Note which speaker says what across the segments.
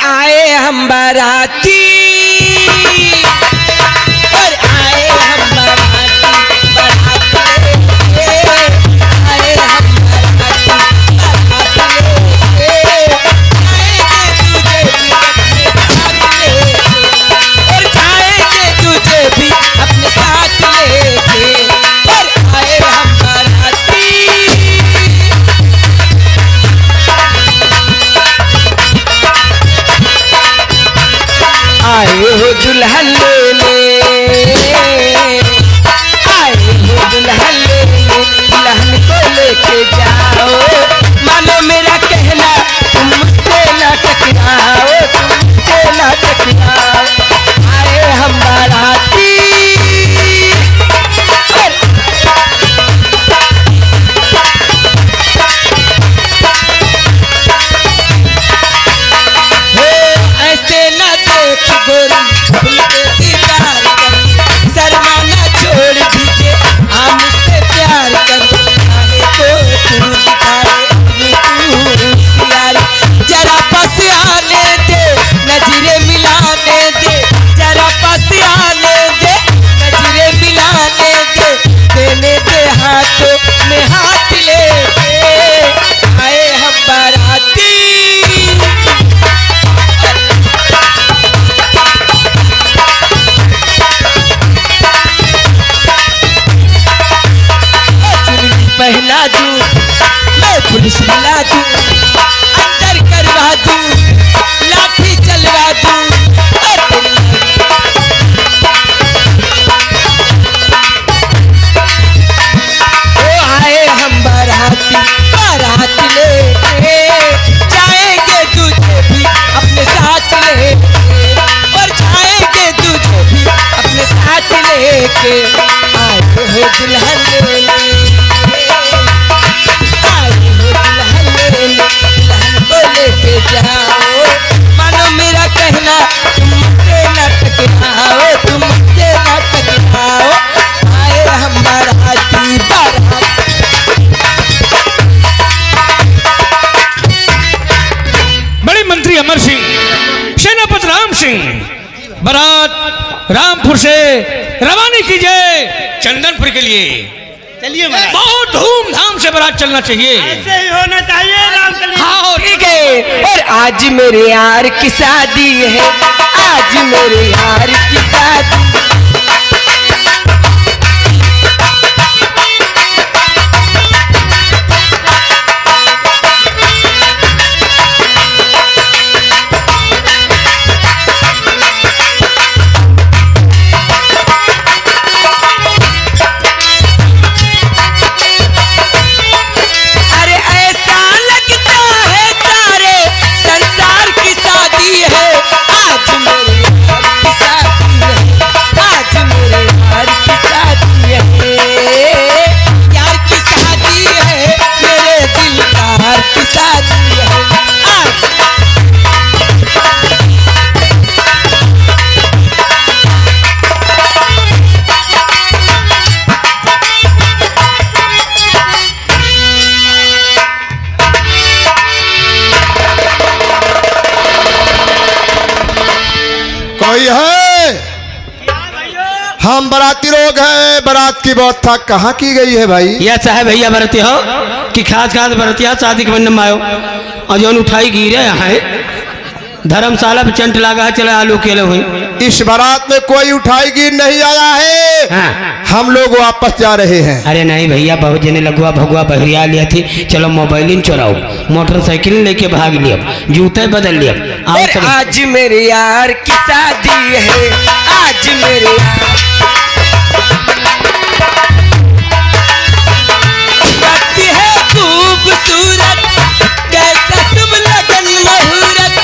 Speaker 1: आए हम बाराती, और आए हम बाराती, बारात लेके आए हम बाराती, बारात लेके आएंगे तुझे भी अपने साथ लेके, और आएंगे तुझे भी अपने साथ लेके, और आए हम बाराती। आए हो दुल्हन लेने, आए हो दुल्हन लेने, दुल्हन को लेके जाओ, मानो मेरा कहना तुम मुझसे ना टकराओ, तुम मुझसे ना टकराओ। आए हम बाराती, ऐसे ना देख गोरी खुल के दीदार कर, शर्मा ना छोड़ दीजिए हाँ मुझसे प्यार कर, चाहे तो तू दिखाए अपनी तू प्यारी, जरा पास आने दे नजरे मिलाने दे, जरा पास आने दे नजरे मिलाने दे, देने दे हाथों में हाथ लेके आए हम बाराती। पहना दूं मैं पुलिस मिला दूं, अंदर करवा दूं लाठी चलवा दूं, ओ आए हम बाराती, बारात लेके जाएंगे तुझे भी अपने साथ लेके, और जाएंगे तुझे भी अपने साथ लेके। आए हो दुल्हन लेने, दुल्हन को लेके जाओ, मानो मेरा कहना तुम मुझसे ना टकराओ, तुम मुझसे ना टकराओ। आए हम बाराती, बारात।
Speaker 2: बड़े मंत्री अमर सिंह, सेनापति राम सिंह, बारात रामपुर से रवाना कीजिए चंदनपुर के लिए।
Speaker 3: चलिए
Speaker 2: बहुत धूमधाम से बारात चलना चाहिए,
Speaker 3: ऐसे ही होना चाहिए राम।
Speaker 1: हाँ ठीक है। और आज मेरे यार की शादी है, आज मेरे यार की शादी।
Speaker 4: कोई है? हम बाराती लोग हैं, बारात की व्यवस्था कहाँ की गई है भाई?
Speaker 5: या चाहे भैया बरती हो कि खास खास बरतिया शादी के बंधन में आयो और जो उठाई गिरे यहाँ धर्मशाला पे चंट लगा है, चले आलू केले हुई।
Speaker 4: इस बारात में कोई उठाई गिर नहीं आया है।
Speaker 5: हाँ।
Speaker 4: हम लोग वापस जा रहे हैं।
Speaker 5: अरे नहीं भैया, बहुत जने लगुआ भगुआ बहरिया लिया थी, चलो मोबाइल चुराओ, मोटरसाइकिल लेके भाग लिया, जूते बदल लिया।
Speaker 1: आज मेरे यार की शादी है, आज मेरे है खूबसूरत, कैसा तुम लगन मुहूर्त,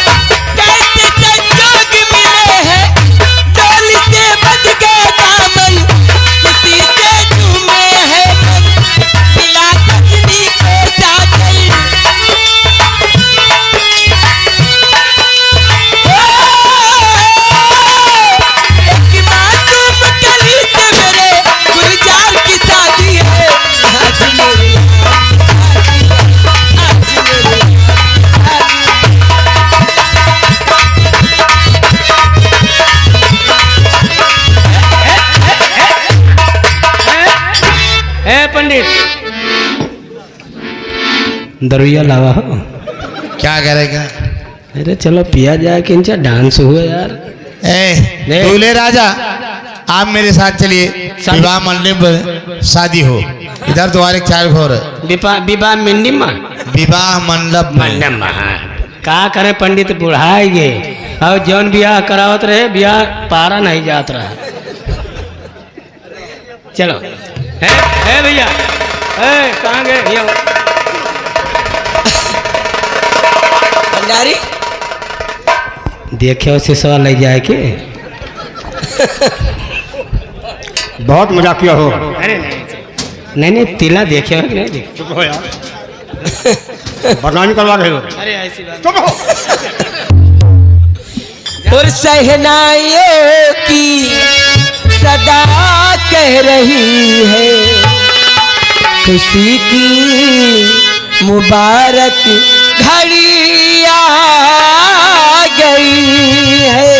Speaker 1: कैसे संजोग मिले हैं, डोली से बज गए दामन, खुशी से झूमे हैं मन, मिला सजनी के साजन। एक मासूम
Speaker 5: दरुया लावा हो।
Speaker 6: क्या करेगा?
Speaker 5: अरे चलो पिया जाए कि इनका डांस हुआ यार।
Speaker 6: ए दूल्हे राजा, आप मेरे साथ चलिए, विवाह मंडप पर शादी हो। इधर तुम्हारे चार घोर
Speaker 5: विवाह मंडी में,
Speaker 6: विवाह मंडप
Speaker 5: मंडप का करे पंडित बुढ़ाई गे और जौन ब्याह करावत रहे ब्याह पारा नहीं जात रहा। चलो है भैया, कहाँ गए?
Speaker 1: भंडारी
Speaker 5: देखे उसे सवाल ले जाए के।
Speaker 4: बहुत मजाक किया हो।
Speaker 5: अरे नहीं तिला देखे हो कि नहीं देखे?
Speaker 4: चुप हो यार, बदनामी करवा रहे हो।
Speaker 5: अरे ऐसी बात
Speaker 4: चुप हो।
Speaker 1: और सहनाइयों की सदा कह रही है, खुशी की मुबारक घड़ी आ गई है।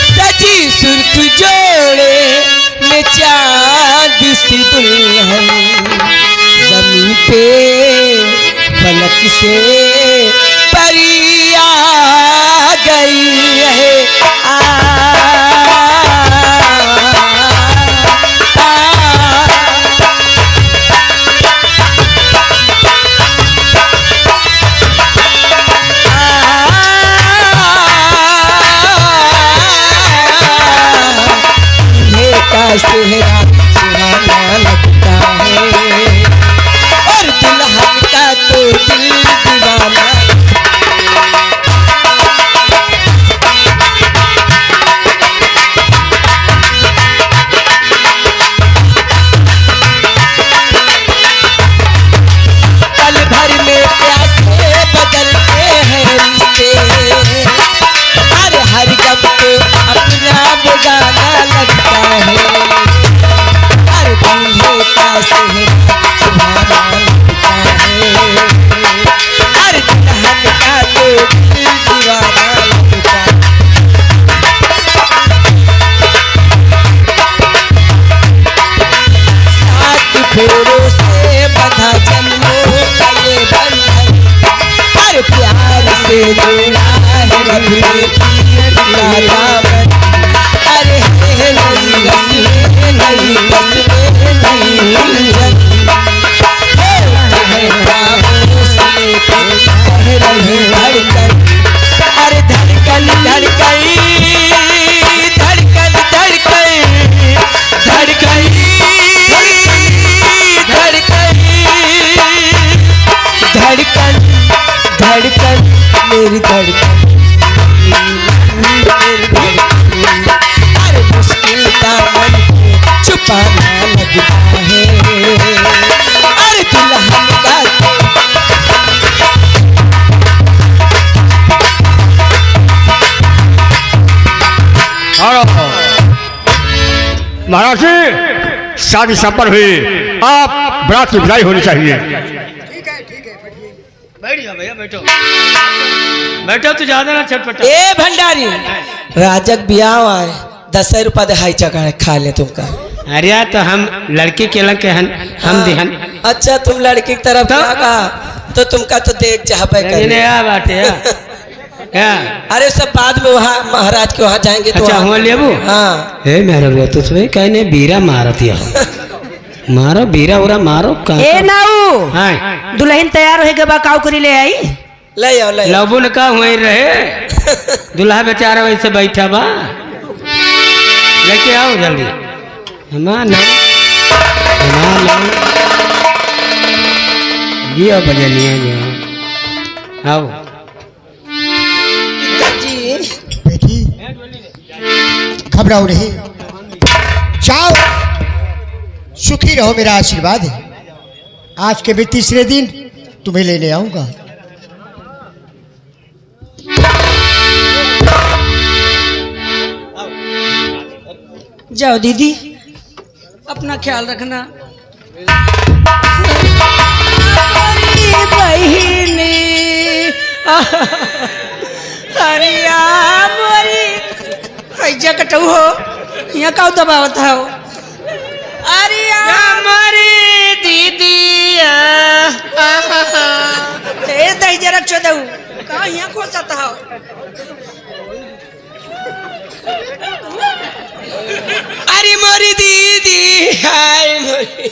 Speaker 1: सजी सुर्ख जोड़े में चांद सी दुल्हन, जमीन पे फलक से परी आ गई है। सेहरा सुहाना लगता है और दुल्हन का तो दिल दीवाना। पल भर में प्यासे बदलते हैं रिश्ते, हर गम को अपना बेगाना लगता है। हर दूल्हे का सेहरा सुहाना लगता है, हर दुल्हन का तो दिल दीवाना लगता है। सात फेरों से बंधा जन्मों का ये बंधन, हर प्यार से जोड़ा है रब ने पीर का दामन। अरे है नई रस्में, नई रस्में, नई उलझन, है हौसले पे कह रही धड़कन। अरे धड़कन धड़कन धड़कन धड़कन धड़कन धड़कन धड़कन धड़कन मेरी धड़कन मेरी धड़कन। हर मुश्किल दामन को छुपाना लगता है, अरे दुल्हन का
Speaker 4: महाराज जी, शादी संपन्न हुई, आप बारात की विदाई होनी चाहिए।
Speaker 5: बैठ जाओ भैया, बैठो बैठो तो ज्यादा ना छटपटा।
Speaker 1: ए भंडारी, राजक ब्याह आए 10 रुपया दहाई चका खा ले तुमका।
Speaker 5: अरे तो हम लड़की के लग के हम दिहन।
Speaker 1: अच्छा तुम लड़की की तरफ का तो तुमका तो देख चाहबे करे।
Speaker 5: बाटे क्या?
Speaker 1: अरे सब बाद में वहाँ महाराज के वहाँ जाएंगे तो
Speaker 5: अच्छा हुआ लेबू।
Speaker 1: हाँ
Speaker 5: ए मेरे रो तो तुम्हें कहने बीरा मारती है, मारो बीरा उरा मारो का।
Speaker 7: ए नाऊ,
Speaker 5: हां
Speaker 7: दुल्हन तैयार होए के बा काऊ करी ले आई।
Speaker 1: ले आओ ले आओ।
Speaker 5: लबू ने का हुए रहे, दुल्हा बेचारा वैसे बैठा बा, लेके आओ जल्दी। हमारा नाम लियो बजनिया जो आओ।
Speaker 8: बेटी घबराओ नहीं, जाओ सुखी रहो, मेरा आशीर्वाद है। आज के भी तीसरे दिन तुम्हें लेने आऊंगा।
Speaker 7: जाओ दीदी, अपना ख्याल रखना। बहिनी अरिया मोरी ऐजा कटऊ हो, यहाँ का दबावत हो। अरिया मोरी दीदी ए दही जरक चो दऊ का यहाँ खोसत हो
Speaker 1: अरे मोरी दीदी हाय मोरी